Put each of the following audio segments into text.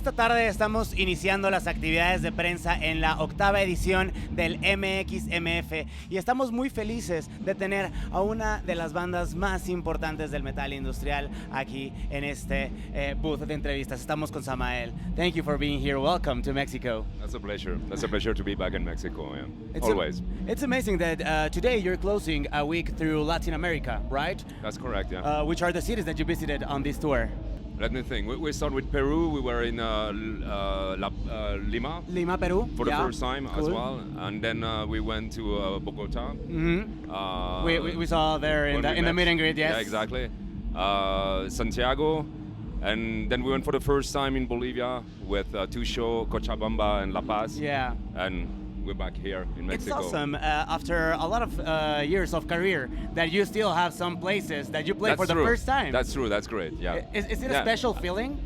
esta tarde estamos iniciando las actividades de prensa en la 8ª edición del MXMF y estamos muy felices de tener a una de las bandas más importantes del metal industrial aquí en este booth de entrevistas. Estamos con Samael. Thank you for being here. Welcome to Mexico. That's a pleasure. That's a pleasure to be back in Mexico. Yeah. Always. It's amazing that today you're closing a week through Latin America, right? That's correct. Yeah. Which are the cities that you visited on this tour? Let me think. We start with Peru. We were in Lima, Peru. For the first time as well, and then we went to Bogota. Mm-hmm. We saw there in the meet and greet. Yes. Yeah, exactly. Santiago, and then we went for the first time in Bolivia with two shows, Cochabamba and La Paz. Yeah. And we're back here in Mexico. It's awesome after a lot of years of career that you still have some places that you play for the first time. That's true. That's great. Yeah. Is it a special feeling?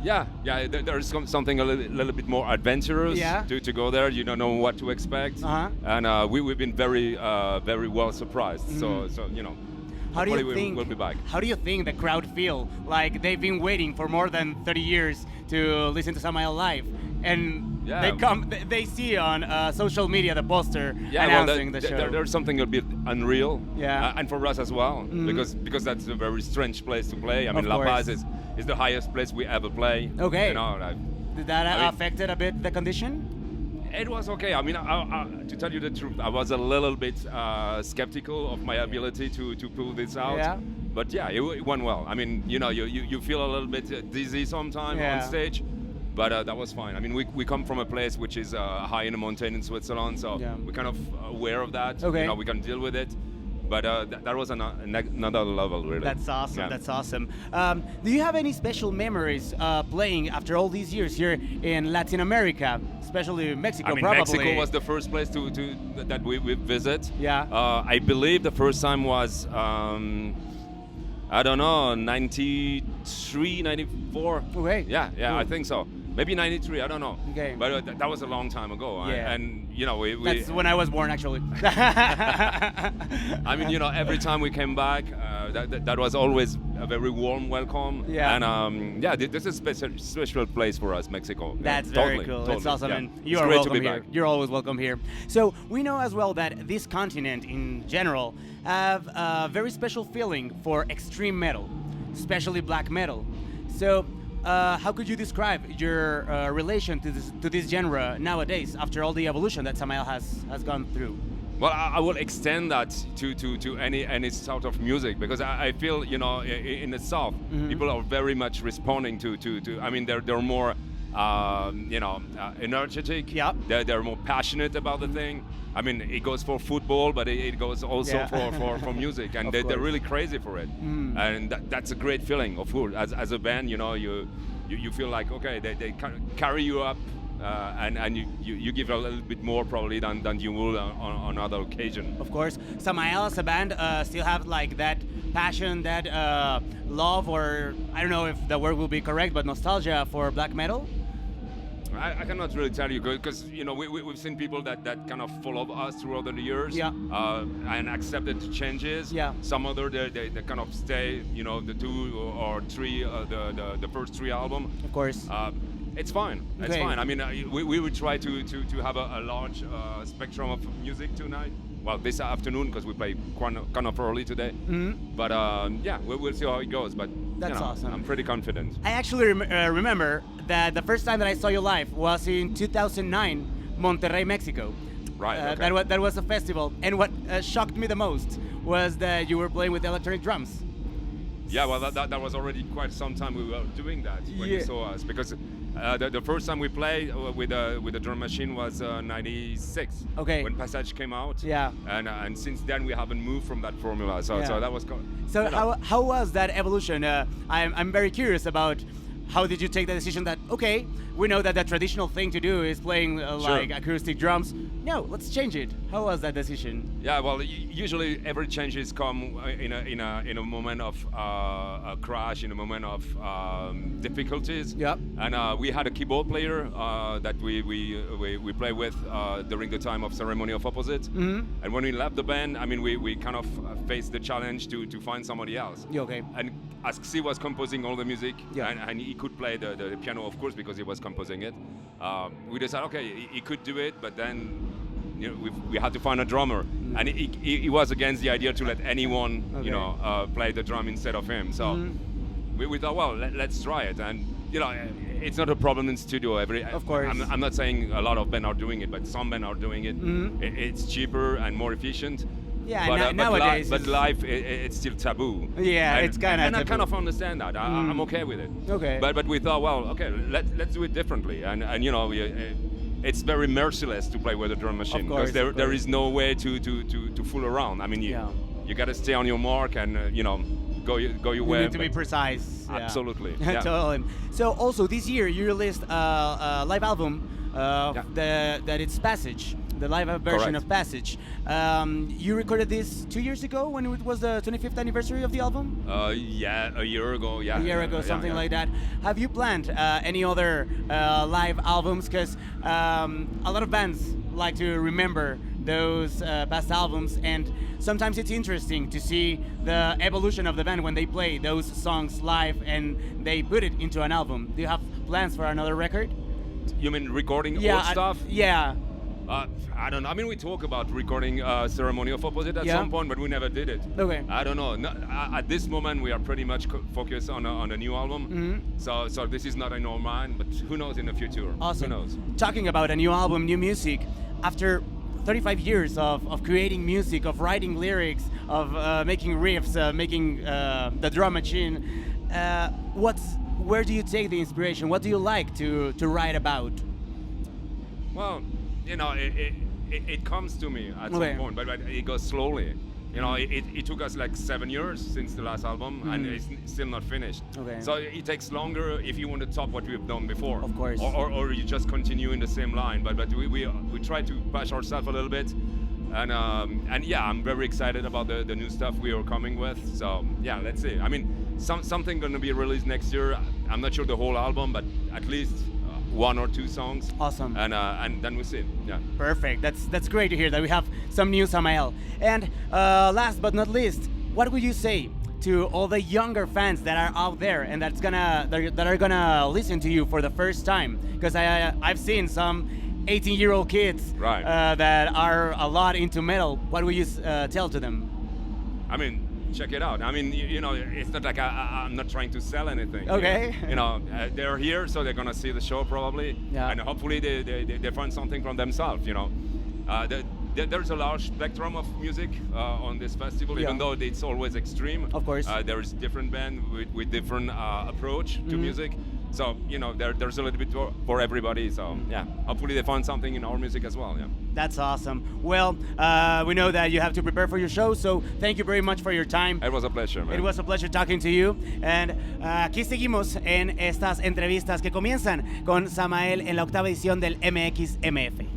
Yeah. There's something a little bit more adventurous to go there. You don't know what to expect, and we've been very well surprised. Mm-hmm. So you know. How do you think? We'll be back. How do you think the crowd feel? Like they've been waiting for more than 30 years to listen to Samael live, and they see on social media the poster announcing the show. There's something a bit unreal, and for us as well, mm-hmm. because that's a very strange place to play. I mean, La Paz is the highest place we ever play. Okay. You know, did that affected a bit the condition? It was okay. I mean, to tell you the truth, I was a little bit skeptical of my ability to pull this out. Yeah. But yeah, it went well. I mean, you know, you feel a little bit dizzy sometimes on stage, but that was fine. I mean, we come from a place which is high in the mountain in Switzerland, so we're kind of aware of that. Okay. You know, we can deal with it. But that was another level, really. That's awesome. Yeah. That's awesome. Do you have any special memories playing after all these years here in Latin America, especially Mexico? I mean, probably. Mexico was the first place that we visit. Yeah. I believe the first time was I don't know, 93, 94. Okay. Yeah, Cool. I think so. Maybe 93, I don't know. Okay. But that was a long time ago. Yeah. And, you know, That's when I was born, actually. I mean, you know, every time we came back, that was always a very warm welcome. Yeah. And, this is a special place for us, Mexico. That's very cool. That's awesome. Yeah. And It's you are great welcome to be here. back. You're always welcome here. So we know as well that this continent in general have a very special feeling for extreme metal, especially black metal. So how could you describe your relation to this genre nowadays after all the evolution that Samael has gone through? Well, I will extend that to any sort of music, because I feel, you know, in the South, mm-hmm. people are very much responding to I mean, they're more energetic. Yeah. They're more passionate about the thing. I mean, it goes for football, but it goes also for music, and they're really crazy for it. Mm. And that's a great feeling, of course. As a band, you know, you feel like, okay, they carry you up, and you give a little bit more probably than you would on other occasion. Of course. Samael as a band still have like that passion, that love, or I don't know if the word will be correct, but nostalgia for black metal? I cannot really tell you, because, you know, we've seen people that kind of followed us throughout the years, and accepted the changes. Yeah. Some other they kind of stay, you know, the 2 or 3 the first 3 album. Of course. It's fine. Okay. It's fine. I mean, we would try to have a large spectrum of music tonight. Well, this afternoon, because we play kind of early today. Mm-hmm. But we'll see how it goes. But that's awesome. I'm pretty confident. I actually remember that the first time that I saw you live was in 2009, Monterrey, Mexico. Right. Okay. That was a festival, and what shocked me the most was that you were playing with electronic drums. Yeah, well, that was already quite some time we were doing that when you saw us, because the first time we played with the drum machine was 96. Okay. When Passage came out. Yeah. And since then we haven't moved from that formula. So that was. So how was that evolution? I'm very curious about. How did you take the decision that, okay, we know that the traditional thing to do is playing like acoustic drums. No, let's change it. How was that decision? Yeah, well, usually every changes come in a moment of a crash, in a moment of difficulties. Yeah. And we had a keyboard player that we play with during the time of Ceremony of Opposites. Mm-hmm. And when we left the band, I mean, we kind of faced the challenge to find somebody else. Yeah, okay. And as he was composing all the music, and he could play the piano, of course, because he was composing it. We decided, okay, he could do it, but then we had to find a drummer, and he was against the idea to let anyone, play the drum instead of him. So we thought, well, let's try it, and it's not a problem in studio. Of course. I'm not saying a lot of bands are doing it, but some bands are doing it. It's cheaper and more efficient. Yeah, but, nowadays. But live, it's still taboo. Yeah, it's kind of. And I kind of understand that. I'm okay with it. Okay. But we thought, well, okay, let's do it differently, and it's very merciless to play with a drum machine, because there is no way to fool around. I mean, you got to stay on your mark and go your way. You need to be precise. Absolutely. Yeah. Totally. So also this year you released a live album that it's Passage, the live version of Passage. You recorded this 2 years ago when it was the 25th anniversary of the album? Yeah, a year ago. Yeah. A year ago, something like that. Have you planned any other live albums? Because a lot of bands like to remember those past albums, and sometimes it's interesting to see the evolution of the band when they play those songs live and they put it into an album. Do you have plans for another record? You mean recording old stuff? Yeah. I don't know. I mean, we talk about recording Ceremony of Opposite at some point, but we never did it. Okay. I don't know. At this moment, we are pretty much focused on a new album. So this is not in our mind, but who knows in the future? Awesome. Who knows? Talking about a new album, new music, after 35 years of creating music, of writing lyrics, of making riffs, making the drum machine, where do you take the inspiration? What do you like to write about? Well, it comes to me at some point, but it goes slowly. It took us like 7 years since the last album, and it's still not finished. Okay. So it takes longer if you want to top what we've done before. Of course. Or you just continue in the same line. But we try to push ourselves a little bit, and yeah, I'm very excited about the new stuff we are coming with. So yeah, let's see. I mean, something going to be released next year. I'm not sure the whole album, but at least 1 or 2 songs. Awesome. And then we see. Yeah. Perfect. That's great to hear that we have some new Samael. And last but not least, what would you say to all the younger fans that are out there and that are gonna listen to you for the first time? Because I've seen some 18-year-old kids that are a lot into metal. What would you tell to them? I mean, check it out. I mean, it's not like I'm not trying to sell anything. Okay. They're here, so they're gonna see the show probably, and hopefully they find something from themselves. There's a large spectrum of music on this festival, even though it's always extreme. Of course. There's different bands with different approach to music. So, there's a little bit for everybody. So, yeah, hopefully they find something in our music as well. Yeah. That's awesome. Well, we know that you have to prepare for your show, so thank you very much for your time. It was a pleasure, man. It was a pleasure talking to you. And aquí seguimos en estas entrevistas que comienzan con Samael en la octava edición del MXMF.